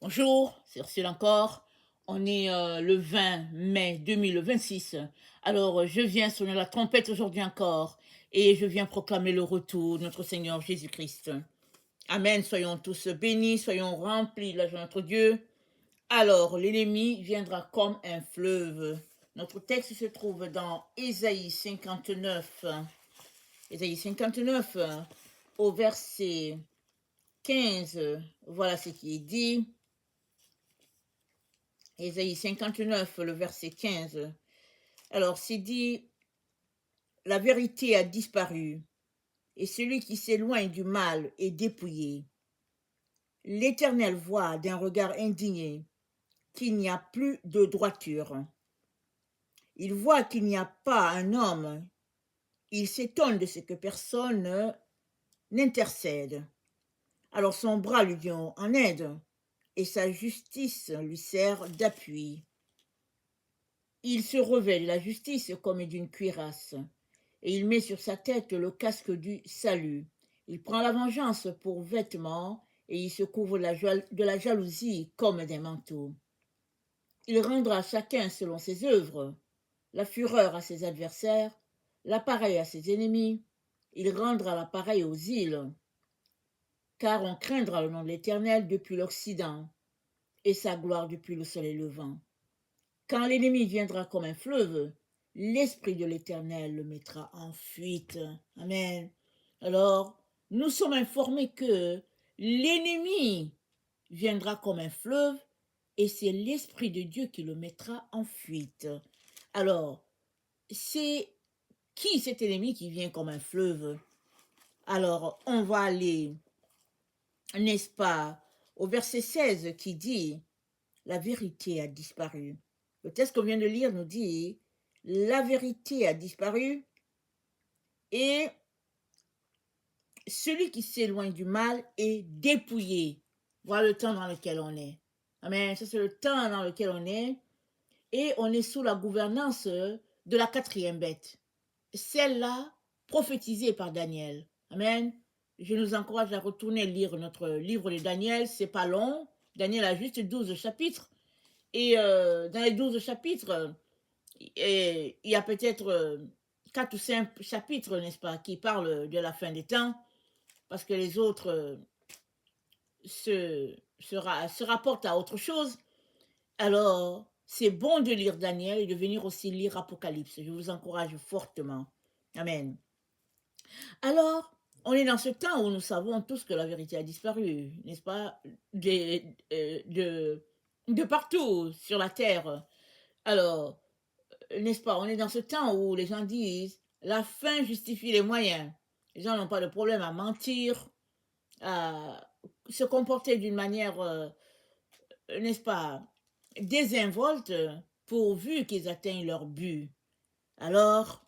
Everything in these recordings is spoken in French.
Bonjour, c'est Ursule encore. On est le 20 mai 2026. Alors, je viens sonner la trompette aujourd'hui encore et je viens proclamer le retour de notre Seigneur Jésus-Christ. Amen. Soyons tous bénis, soyons remplis de la joie de notre Dieu. Alors, l'ennemi viendra comme un fleuve. Notre texte se trouve dans Ésaïe 59. Ésaïe 59, au verset 15. Voilà ce qui est dit. Ésaïe 59, le verset 15. Alors, c'est dit, la vérité a disparu, et celui qui s'éloigne du mal est dépouillé. L'Éternel voit d'un regard indigné qu'il n'y a plus de droiture. Il voit qu'il n'y a pas un homme. Il s'étonne de ce que personne n'intercède. Alors son bras lui vient en aide, et sa justice lui sert d'appui. Il se revêt de la justice comme d'une cuirasse, et il met sur sa tête le casque du salut. Il prend la vengeance pour vêtement, et il se couvre de la jalousie comme d'un manteau. Il rendra chacun selon ses œuvres, la fureur à ses adversaires, l'appareil à ses ennemis. Il rendra l'appareil aux îles, car on craindra le nom de l'Éternel depuis l'Occident, et sa gloire depuis le soleil levant. Quand l'ennemi viendra comme un fleuve, l'Esprit de l'Éternel le mettra en fuite. Amen. Alors, nous sommes informés que l'ennemi viendra comme un fleuve et c'est l'Esprit de Dieu qui le mettra en fuite. Alors, c'est qui cet ennemi qui vient comme un fleuve? Alors, on va aller, n'est-ce pas, au verset 16 qui dit, la vérité a disparu. Le texte qu'on vient de lire nous dit, la vérité a disparu et celui qui s'éloigne du mal est dépouillé. Voilà le temps dans lequel on est. Amen. Ça, c'est le temps dans lequel on est. Et on est sous la gouvernance de la quatrième bête. Celle-là, prophétisée par Daniel. Amen. Je nous encourage à retourner lire notre livre de Daniel. C'est pas long. Daniel a juste 12 chapitres. Et dans les 12 chapitres, il y a peut-être 4 ou 5 chapitres, n'est-ce pas, qui parlent de la fin des temps, parce que les autres se rapportent à autre chose. Alors, c'est bon de lire Daniel et de venir aussi lire Apocalypse. Je vous encourage fortement. Amen. Alors, on est dans ce temps où nous savons tous que la vérité a disparu, n'est-ce pas, de partout sur la terre. Alors, n'est-ce pas, on est dans ce temps où les gens disent la fin justifie les moyens. Les gens n'ont pas de problème à mentir, à se comporter d'une manière, n'est-ce pas, désinvolte, pourvu qu'ils atteignent leur but. Alors,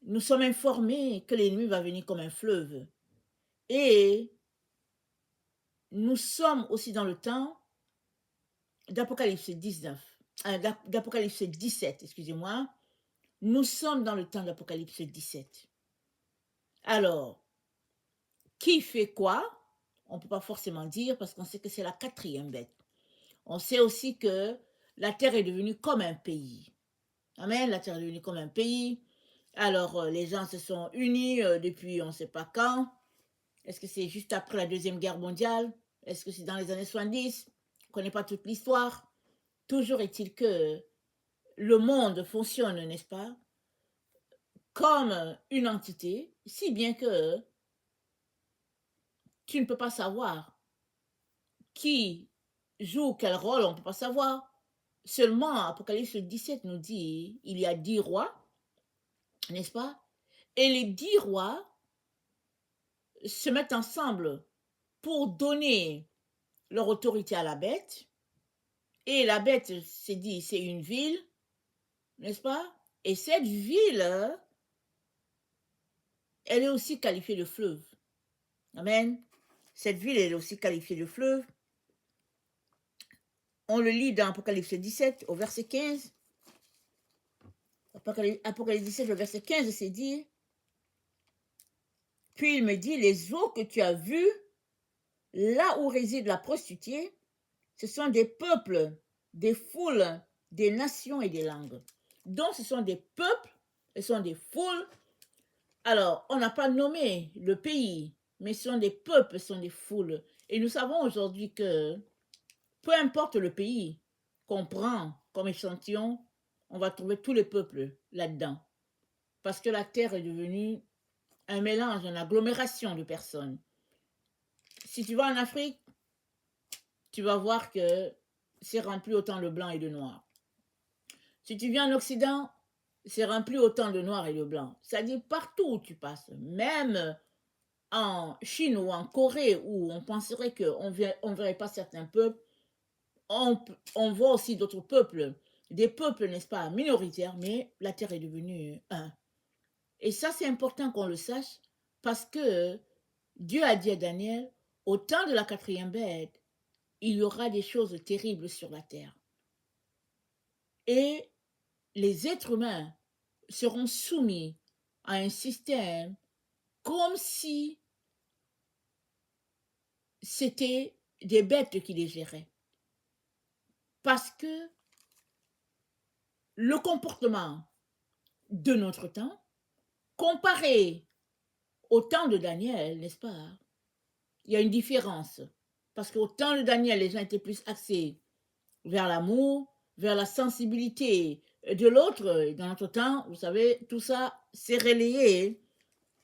nous sommes informés que l'ennemi va venir comme un fleuve. Et nous sommes aussi dans le temps d'Apocalypse 19, d'Apocalypse 17, excusez-moi. Nous sommes dans le temps d'Apocalypse 17. Alors, qui fait quoi? On ne peut pas forcément dire parce qu'on sait que c'est la quatrième bête. On sait aussi que la terre est devenue comme un pays. Amen, la terre est devenue comme un pays. Alors, les gens se sont unis depuis on ne sait pas quand. Est-ce que c'est juste après la Deuxième Guerre mondiale? Est-ce que c'est dans les années 70? On ne connaît pas toute l'histoire. Toujours est-il que le monde fonctionne, n'est-ce pas, comme une entité, si bien que tu ne peux pas savoir qui joue quel rôle, on ne peut pas savoir. Seulement, Apocalypse 17 nous dit, il y a 10 rois, n'est-ce pas? Et les 10 rois se mettent ensemble pour donner leur autorité à la bête. Et la bête, c'est dit, c'est une ville, n'est-ce pas? Et cette ville, elle est aussi qualifiée de fleuve. Amen. Cette ville, elle est aussi qualifiée de fleuve. On le lit dans Apocalypse 17 au verset 15. Apocalypse 17 au verset 15, c'est dit, puis il me dit, les eaux que tu as vues, là où réside la prostituée, Ce sont des peuples, des foules, des nations et des langues. Donc, ce sont des peuples, ce sont des foules. Alors, on n'a pas nommé le pays, mais ce sont des peuples, ce sont des foules. Et nous savons aujourd'hui que peu importe le pays qu'on prend comme échantillon, on va trouver tous les peuples là-dedans. Parce que la terre est devenue un mélange, une agglomération de personnes. Si tu vas en Afrique, tu vas voir que c'est rempli autant de blanc et de noir. Si tu viens en Occident, c'est rempli autant de noir et de blanc. C'est-à-dire partout où tu passes, même en Chine ou en Corée, où on penserait qu'on ne verrait pas certains peuples, on voit aussi d'autres peuples. Des peuples, n'est-ce pas, minoritaires, mais la terre est devenue un. Et ça, c'est important qu'on le sache, parce que Dieu a dit à Daniel, au temps de la quatrième bête, il y aura des choses terribles sur la terre. Et les êtres humains seront soumis à un système comme si c'était des bêtes qui les géraient. Parce que le comportement de notre temps, comparé au temps de Daniel, n'est-ce pas, il y a une différence. Parce qu'au temps de Daniel, les gens étaient plus axés vers l'amour, vers la sensibilité de l'autre. Dans notre temps, vous savez, tout ça s'est relayé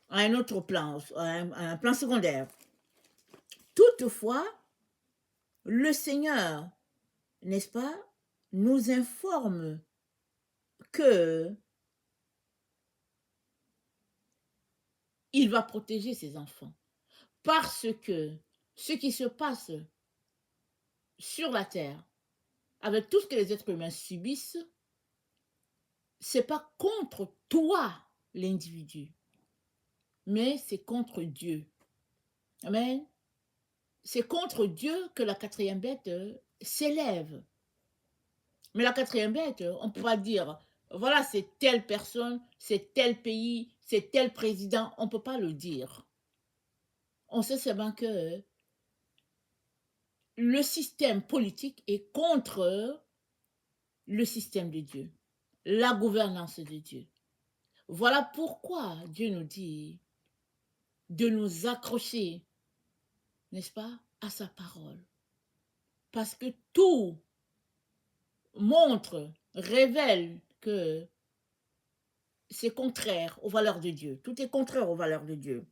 à un autre plan, à un plan secondaire. Toutefois, le Seigneur, n'est-ce pas, nous informe que il va protéger ses enfants. Parce que ce qui se passe sur la terre, avec tout ce que les êtres humains subissent, c'est pas contre toi, l'individu, mais c'est contre Dieu. Amen. C'est contre Dieu que la quatrième bête s'élève. Mais la quatrième bête, on ne peut pas dire, voilà, c'est telle personne, c'est tel pays, c'est tel président. On ne peut pas le dire. On sait seulement que le système politique est contre le système de Dieu, la gouvernance de Dieu. Voilà pourquoi Dieu nous dit de nous accrocher, n'est-ce pas, à sa parole. Parce que tout montre, révèle que c'est contraire aux valeurs de Dieu. Tout est contraire aux valeurs de Dieu.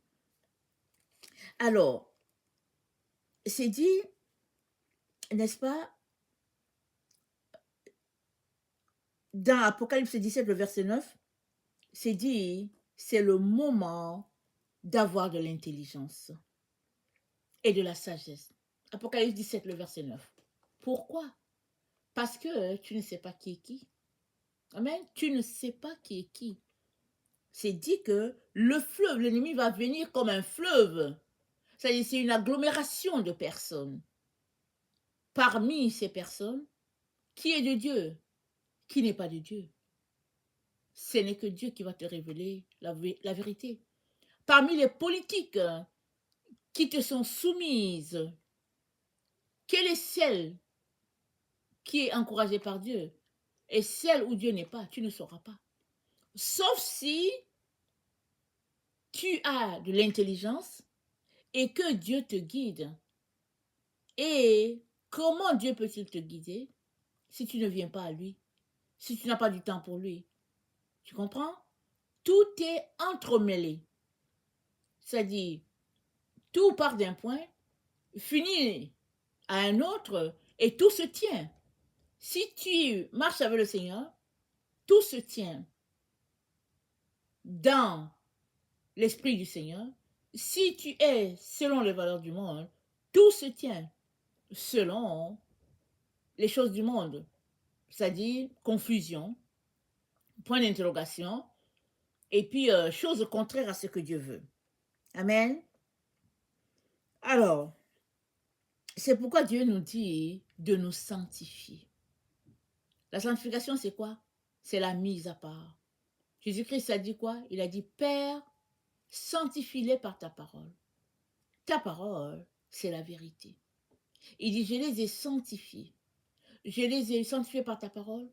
Alors, c'est dit, n'est-ce pas, dans Apocalypse 17, le verset 9, c'est dit, c'est le moment d'avoir de l'intelligence et de la sagesse. Apocalypse 17, le verset 9. Pourquoi? Parce que tu ne sais pas qui est qui. Amen. Tu ne sais pas qui est qui. C'est dit que le fleuve, l'ennemi va venir comme un fleuve. C'est-à-dire, c'est une agglomération de personnes. Parmi ces personnes, qui est de Dieu, qui n'est pas de Dieu. Ce n'est que Dieu qui va te révéler la vérité. Parmi les politiques qui te sont soumises, quelle est celle qui est encouragée par Dieu et celle où Dieu n'est pas, tu ne sauras pas. Sauf si tu as de l'intelligence et que Dieu te guide. Et comment Dieu peut-il te guider si tu ne viens pas à lui, si tu n'as pas du temps pour lui? Tu comprends? Tout est entremêlé. C'est-à-dire, tout part d'un point, finit à un autre, et tout se tient. Si tu marches avec le Seigneur, tout se tient dans l'esprit du Seigneur. Si tu es selon les valeurs du monde, tout se tient selon les choses du monde. C'est-à-dire confusion, point d'interrogation, et puis chose contraire à ce que Dieu veut. Amen. Alors, c'est pourquoi Dieu nous dit de nous sanctifier. La sanctification, c'est quoi? C'est la mise à part. Jésus-Christ a dit quoi? Il a dit, Père, sanctifie-les par ta parole. Ta parole, c'est la vérité. Il dit, je les ai sanctifiés. Je les ai sanctifiés par ta parole.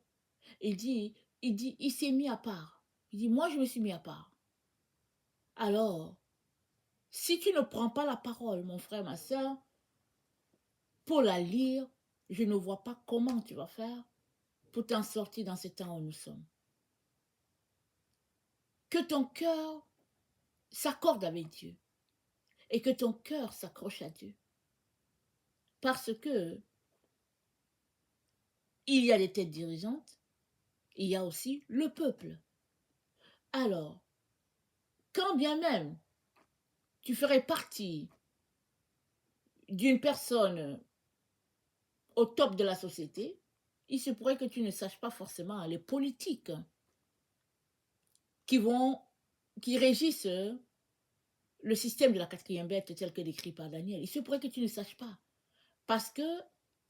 Il dit, il s'est mis à part. Il dit, moi, je me suis mis à part. Alors, si tu ne prends pas la parole, mon frère, ma soeur, pour la lire, je ne vois pas comment tu vas faire pour t'en sortir dans ce temps où nous sommes. Que ton cœur s'accorde avec Dieu et que ton cœur s'accroche à Dieu. Parce que il y a les têtes dirigeantes, il y a aussi le peuple. Alors, quand bien même tu ferais partie d'une personne au top de la société, il se pourrait que tu ne saches pas forcément les politiques qui régissent le système de la quatrième bête tel que décrit par Daniel. Il se pourrait que tu ne saches pas. Parce que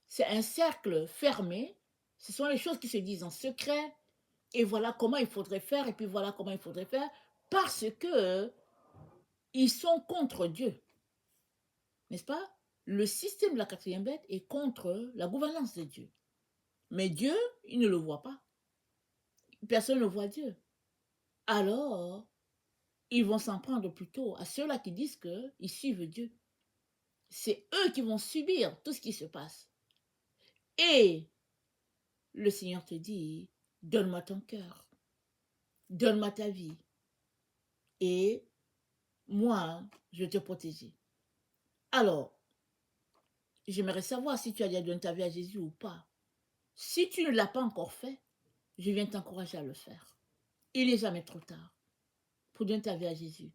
c'est un cercle fermé, ce sont les choses qui se disent en secret, et voilà comment il faudrait faire, et puis voilà comment il faudrait faire, parce que ils sont contre Dieu. N'est-ce pas? Le système de la quatrième bête est contre la gouvernance de Dieu. Mais Dieu, il ne le voit pas. Personne ne voit Dieu. Alors, ils vont s'en prendre plutôt à ceux-là qui disent qu'ils suivent Dieu. C'est eux qui vont subir tout ce qui se passe. Et le Seigneur te dit, donne-moi ton cœur, donne-moi ta vie, et moi, je vais te protéger. Alors, j'aimerais savoir si tu as déjà donné ta vie à Jésus ou pas. Si tu ne l'as pas encore fait, je viens t'encourager à le faire. Il n'est jamais trop tard pour donner ta vie à Jésus.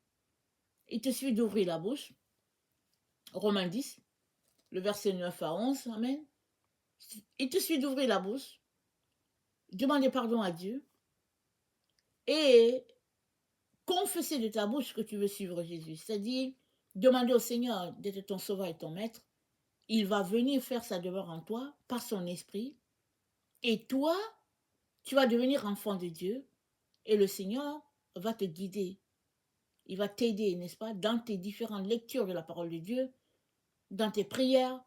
Il te suffit d'ouvrir la bouche. Romains 10, le verset 9 à 11, amen. Il te suffit d'ouvrir la bouche, demander pardon à Dieu et confesser de ta bouche que tu veux suivre Jésus. C'est-à-dire, demander au Seigneur d'être ton sauveur et ton maître. Il va venir faire sa demeure en toi par son esprit. Et toi, tu vas devenir enfant de Dieu. Et le Seigneur va te guider. Il va t'aider, n'est-ce pas, dans tes différentes lectures de la parole de Dieu, dans tes prières.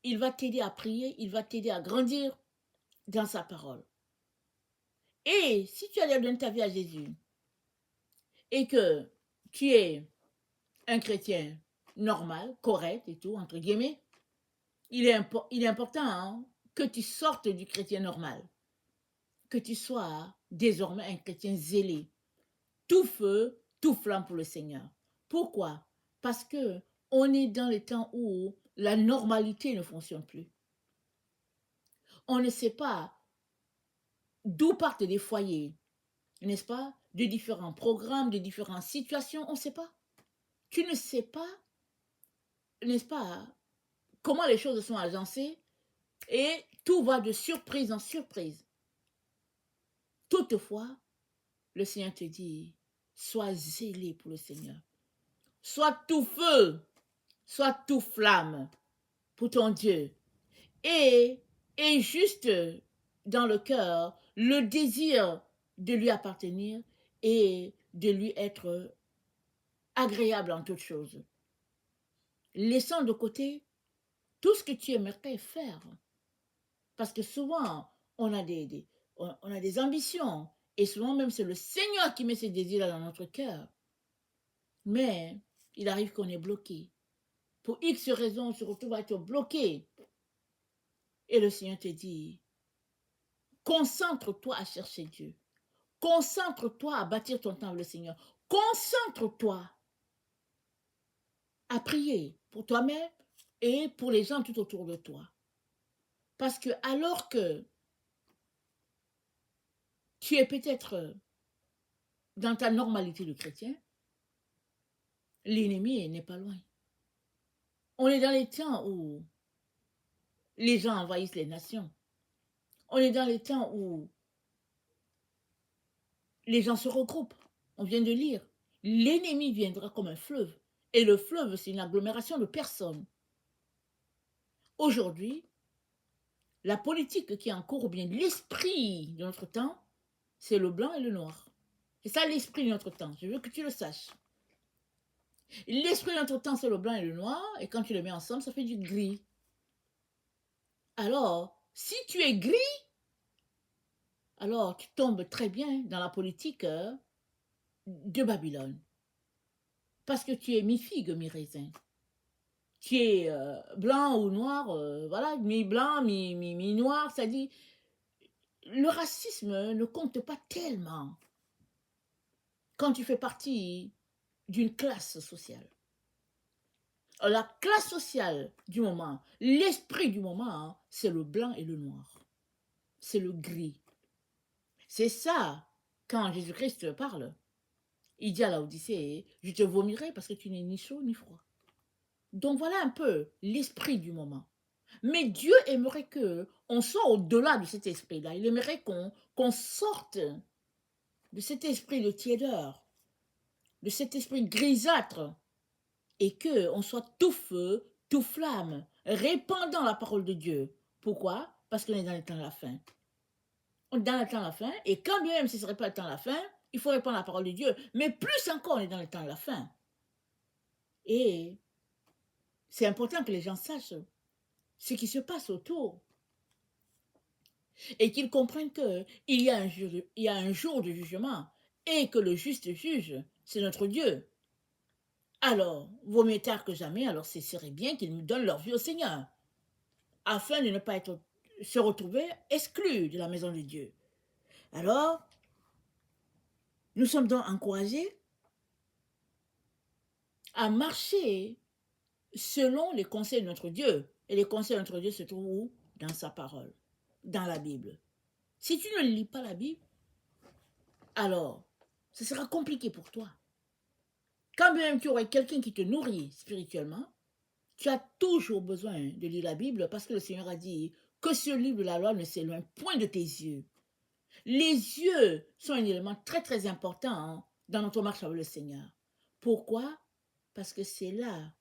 Il va t'aider à prier, il va t'aider à grandir dans sa parole. Et si tu as donné ta vie à Jésus et que tu es un chrétien normal, correct et tout, entre guillemets, il est important hein, que tu sortes du chrétien normal, que tu sois désormais un chrétien zélé, tout feu, tout flamme pour le Seigneur. Pourquoi? Parce que on est dans les temps où la normalité ne fonctionne plus. On ne sait pas d'où partent les foyers, n'est-ce pas? De différents programmes, de différentes situations, on ne sait pas. Tu ne sais pas, n'est-ce pas, comment les choses sont agencées et tout va de surprise en surprise. Toutefois, le Seigneur te dit, sois zélé pour le Seigneur. Sois tout feu, sois tout flamme pour ton Dieu. Et juste dans le cœur, le désir de lui appartenir et de lui être agréable en toutes choses. Laissant de côté tout ce que tu aimerais faire. Parce que souvent, on a des ambitions. Et souvent même, c'est le Seigneur qui met ces désirs-là dans notre cœur. Mais il arrive qu'on est bloqué. Pour X raisons, on se retrouve à être bloqué. Et le Seigneur te dit, concentre-toi à chercher Dieu. Concentre-toi à bâtir ton temple, le Seigneur. Concentre-toi à prier pour toi-même et pour les gens tout autour de toi. Parce que alors que tu es peut-être dans ta normalité de chrétien, l'ennemi n'est pas loin. On est dans les temps où les gens envahissent les nations. On est dans les temps où les gens se regroupent. On vient de lire. L'ennemi viendra comme un fleuve. Et le fleuve, c'est une agglomération de personnes. Aujourd'hui, la politique qui est en cours, ou bien l'esprit de notre temps, c'est le blanc et le noir. C'est ça l'esprit de notre temps. Je veux que tu le saches. L'esprit de notre temps, c'est le blanc et le noir. Et quand tu le mets ensemble, ça fait du gris. Alors, si tu es gris, alors tu tombes très bien dans la politique de Babylone. Parce que tu es mi-figue, mi-raisin. Tu es blanc ou noir, voilà, mi-blanc, mi-noir, ça dit, le racisme ne compte pas tellement quand tu fais partie d'une classe sociale. La classe sociale du moment, l'esprit du moment, c'est le blanc et le noir. C'est le gris. C'est ça, quand Jésus-Christ parle, il dit à Laodicée, je te vomirai parce que tu n'es ni chaud ni froid. Donc voilà un peu l'esprit du moment. Mais Dieu aimerait que on soit au-delà de cet esprit-là. Il aimerait qu'on sorte de cet esprit de tiédeur, de cet esprit grisâtre, et qu'on soit tout feu, tout flamme, répandant la parole de Dieu. Pourquoi? Parce qu'on est dans le temps de la fin. On est dans le temps de la fin, et quand bien même ce ne serait pas le temps de la fin, il faut répandre la parole de Dieu. Mais plus encore, on est dans le temps de la fin. Et c'est important que les gens sachent ce qui se passe autour. Et qu'ils comprennent qu'il y a un jour de jugement, et que le juste juge, c'est notre Dieu. Alors, vaut mieux tard que jamais, alors ce serait bien qu'ils nous donnent leur vie au Seigneur, afin de ne pas se retrouver exclus de la maison de Dieu. Alors, nous sommes donc encouragés à marcher selon les conseils de notre Dieu. Et les conseils de notre Dieu se trouvent où? Dans sa parole, dans la Bible. Si tu ne lis pas la Bible, alors, ce sera compliqué pour toi. Quand même tu aurais quelqu'un qui te nourrit spirituellement, tu as toujours besoin de lire la Bible parce que le Seigneur a dit que ce livre de la loi ne s'éloigne point de tes yeux. Les yeux sont un élément très très important dans notre marche avec le Seigneur. Pourquoi? Parce que c'est là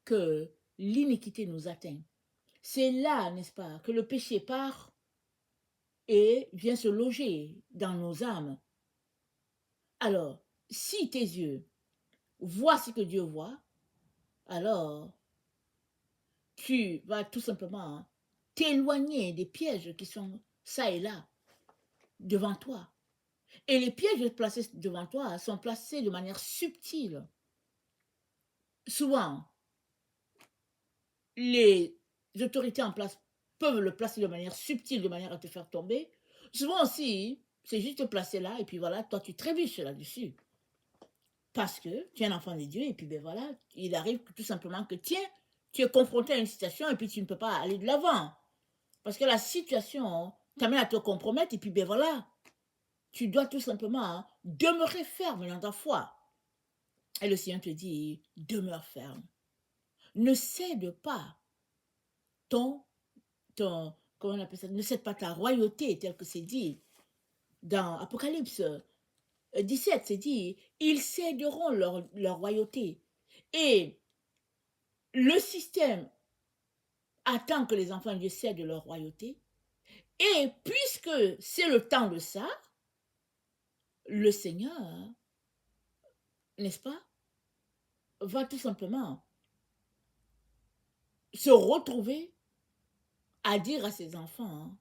que l'iniquité nous atteint. C'est là, n'est-ce pas, que le péché part et vient se loger dans nos âmes. Alors, si tes yeux voient ce que Dieu voit, alors tu vas tout simplement t'éloigner des pièges qui sont ça et là devant toi. Et les pièges placés devant toi sont placés de manière subtile. Souvent, les autorités en place peuvent le placer de manière subtile, de manière à te faire tomber. Souvent aussi, c'est juste placé là, et puis voilà, toi tu trébuches là-dessus. Parce que tu es un enfant de Dieu, et puis ben voilà, il arrive tout simplement que, tiens, tu es confronté à une situation, et puis tu ne peux pas aller de l'avant. Parce que la situation t'amène à te compromettre, et puis ben voilà, tu dois tout simplement demeurer ferme dans ta foi. Et le Seigneur te dit, demeure ferme. Ne cède pas ton, comment on appelle ça, ne cède pas ta royauté, tel que c'est dit dans Apocalypse 17, c'est dit, ils céderont leur royauté. Et le système attend que les enfants de Dieu cèdent leur royauté. Et puisque c'est le temps de ça, le Seigneur, n'est-ce pas, va tout simplement se retrouver à dire à ses enfants,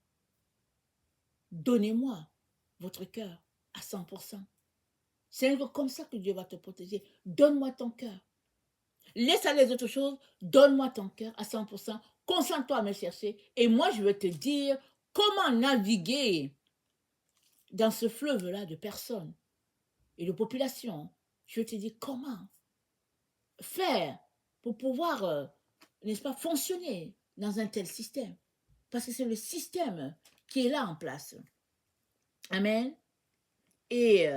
donnez-moi votre cœur à 100%. C'est comme ça que Dieu va te protéger. Donne-moi ton cœur. Laisse aller les autres choses. Donne-moi ton cœur à 100%. Concentre-toi à me chercher. Et moi, je vais te dire comment naviguer dans ce fleuve-là de personnes et de populations. Je vais te dire comment faire pour pouvoir, n'est-ce pas, fonctionner dans un tel système. Parce que c'est le système qui est là en place. Amen. Et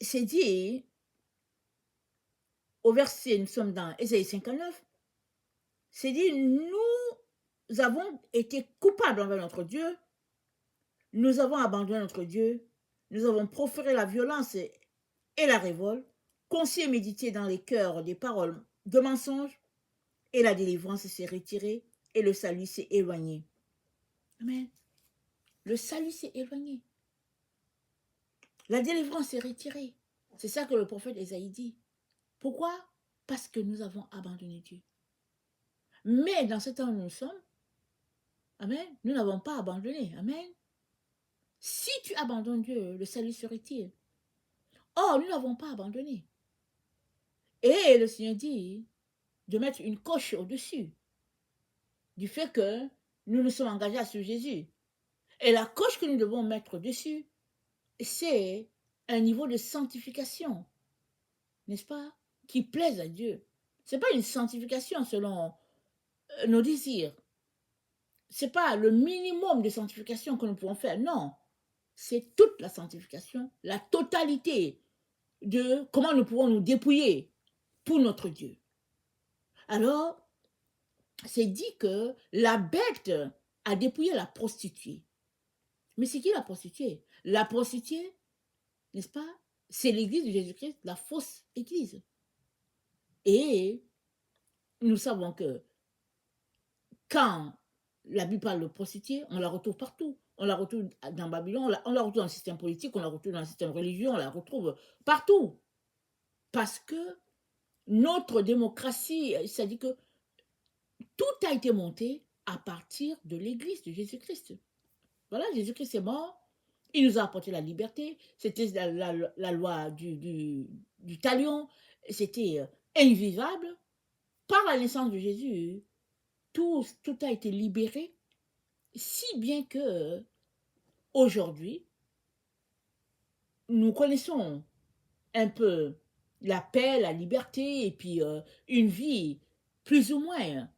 c'est dit au verset, nous sommes dans Ésaïe 59, c'est dit, nous avons été coupables envers notre Dieu, nous avons abandonné notre Dieu, nous avons proféré la violence et la révolte, conçu et médité dans les cœurs des paroles de mensonges, et la délivrance s'est retirée, et le salut s'est éloigné. Amen. Le salut s'est éloigné. La délivrance s'est retirée. C'est ça que le prophète Ésaïe dit. Pourquoi? Parce que nous avons abandonné Dieu. Mais dans ce temps où nous sommes, amen, nous n'avons pas abandonné. Amen. Si tu abandonnes Dieu, le salut se retire. Or, nous n'avons pas abandonné. Et le Seigneur dit de mettre une coche au-dessus du fait que nous nous sommes engagés à suivre Jésus. Et la coche que nous devons mettre dessus, c'est un niveau de sanctification, n'est-ce pas, qui plaise à Dieu. Ce n'est pas une sanctification selon nos désirs. Ce n'est pas le minimum de sanctification que nous pouvons faire. Non, c'est toute la sanctification, la totalité de comment nous pouvons nous dépouiller pour notre Dieu. Alors, c'est dit que la bête a dépouillé la prostituée. Mais c'est qui la prostituée? La prostituée, n'est-ce pas? C'est l'église de Jésus-Christ, la fausse église. Et nous savons que quand la Bible parle de prostituée, on la retrouve partout. On la retrouve dans Babylone, on la retrouve dans le système politique, on la retrouve dans le système religieux, on la retrouve partout. Parce que notre démocratie, c'est-à-dire que tout a été monté à partir de l'église de Jésus-Christ. Voilà, Jésus-Christ est mort, il nous a apporté la liberté, c'était la loi du talion, c'était invivable. Par la naissance de Jésus, tout a été libéré, si bien que aujourd'hui, nous connaissons un peu la paix, la liberté, et puis une vie plus ou moins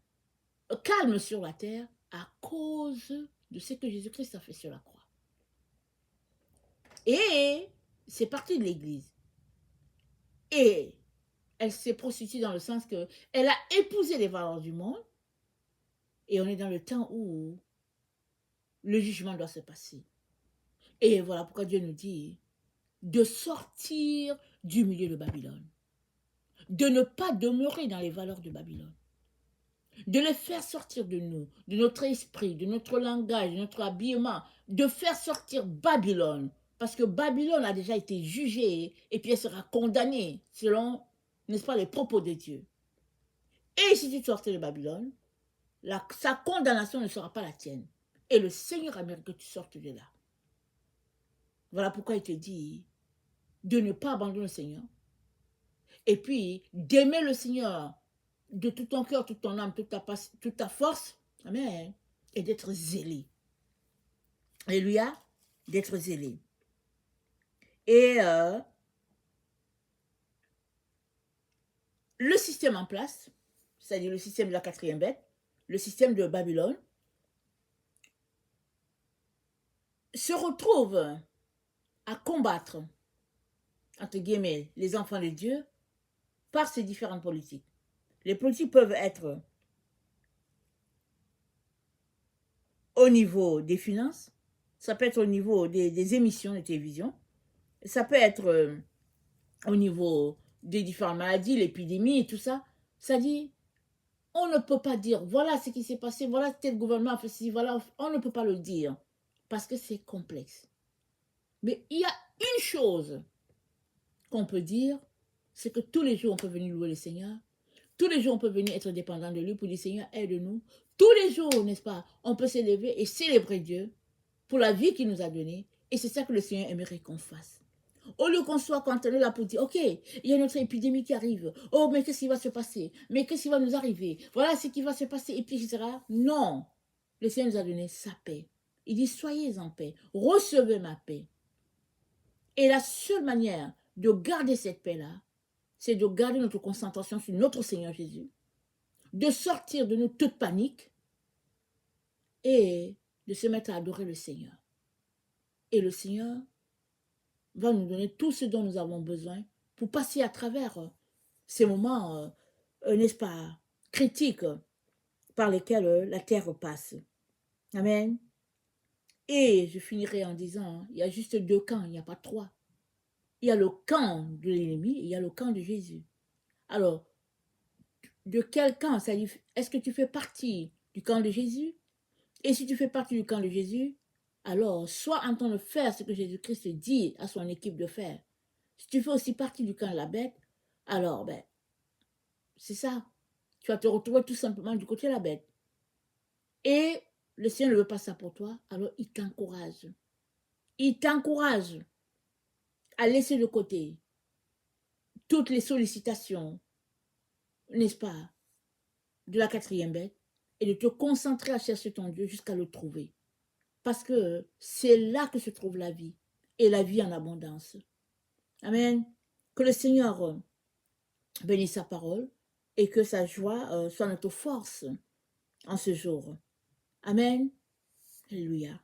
calme sur la terre à cause de ce que Jésus-Christ a fait sur la croix. Et c'est parti de l'Église. Et elle s'est prostituée dans le sens qu'elle a épousé les valeurs du monde. Et on est dans le temps où le jugement doit se passer. Et voilà pourquoi Dieu nous dit de sortir du milieu de Babylone. De ne pas demeurer dans les valeurs de Babylone. De les faire sortir de nous, de notre esprit, de notre langage, de notre habillement. De faire sortir Babylone. Parce que Babylone a déjà été jugée et puis elle sera condamnée selon, n'est-ce pas, les propos de Dieu. Et si tu sortais de Babylone, sa condamnation ne sera pas la tienne. Et le Seigneur aimerait que tu sortes de là. Voilà pourquoi il te dit de ne pas abandonner le Seigneur. Et puis d'aimer le Seigneur de tout ton cœur, toute ton âme, toute ta force. Amen. Et d'être zélé. Alléluia. D'être zélé. Et le système en place, c'est-à-dire le système de la quatrième bête, le système de Babylone, se retrouve à combattre, entre guillemets, les enfants de Dieu par ces différentes politiques. Les politiques peuvent être au niveau des finances, ça peut être au niveau des émissions de télévision, ça peut être au niveau des différentes maladies, l'épidémie et tout ça. Ça dit, on ne peut pas dire, voilà ce qui s'est passé, voilà tel gouvernement a fait ci, voilà, on ne peut pas le dire, parce que c'est complexe. Mais il y a une chose qu'on peut dire, c'est que tous les jours, on peut venir louer le Seigneur. Tous les jours, on peut venir être dépendant de lui pour dire, Seigneur, aide-nous. Tous les jours, n'est-ce pas, on peut s'élever et célébrer Dieu pour la vie qu'il nous a donnée. Et c'est ça que le Seigneur aimerait qu'on fasse. Au lieu qu'on soit cantonné là pour dire, ok, il y a notre épidémie qui arrive. Oh, mais qu'est-ce qui va se passer? Mais qu'est-ce qui va nous arriver? Voilà ce qui va se passer. Et puis, etc. Non. Le Seigneur nous a donné sa paix. Il dit, soyez en paix. Recevez ma paix. Et la seule manière de garder cette paix-là, c'est de garder notre concentration sur notre Seigneur Jésus, de sortir de notre toute panique et de se mettre à adorer le Seigneur. Et le Seigneur va nous donner tout ce dont nous avons besoin pour passer à travers ces moments, n'est-ce pas, critiques par lesquels la terre passe. Amen. Et je finirai en disant, il y a juste deux camps, il n'y a pas trois. Il y a le camp de l'ennemi et il y a le camp de Jésus. Alors, de quel camp? Est-ce que tu fais partie du camp de Jésus? Et si tu fais partie du camp de Jésus, alors sois en train de faire ce que Jésus-Christ dit à son équipe de faire. Si tu fais aussi partie du camp de la bête, alors, c'est ça. Tu vas te retrouver tout simplement du côté de la bête. Et le Seigneur ne veut pas ça pour toi, alors il t'encourage. Il t'encourage à laisser de côté toutes les sollicitations, n'est-ce pas, de la quatrième bête et de te concentrer à chercher ton Dieu jusqu'à le trouver. Parce que c'est là que se trouve la vie et la vie en abondance. Amen. Que le Seigneur bénisse sa parole et que sa joie soit notre force en ce jour. Amen. Alléluia.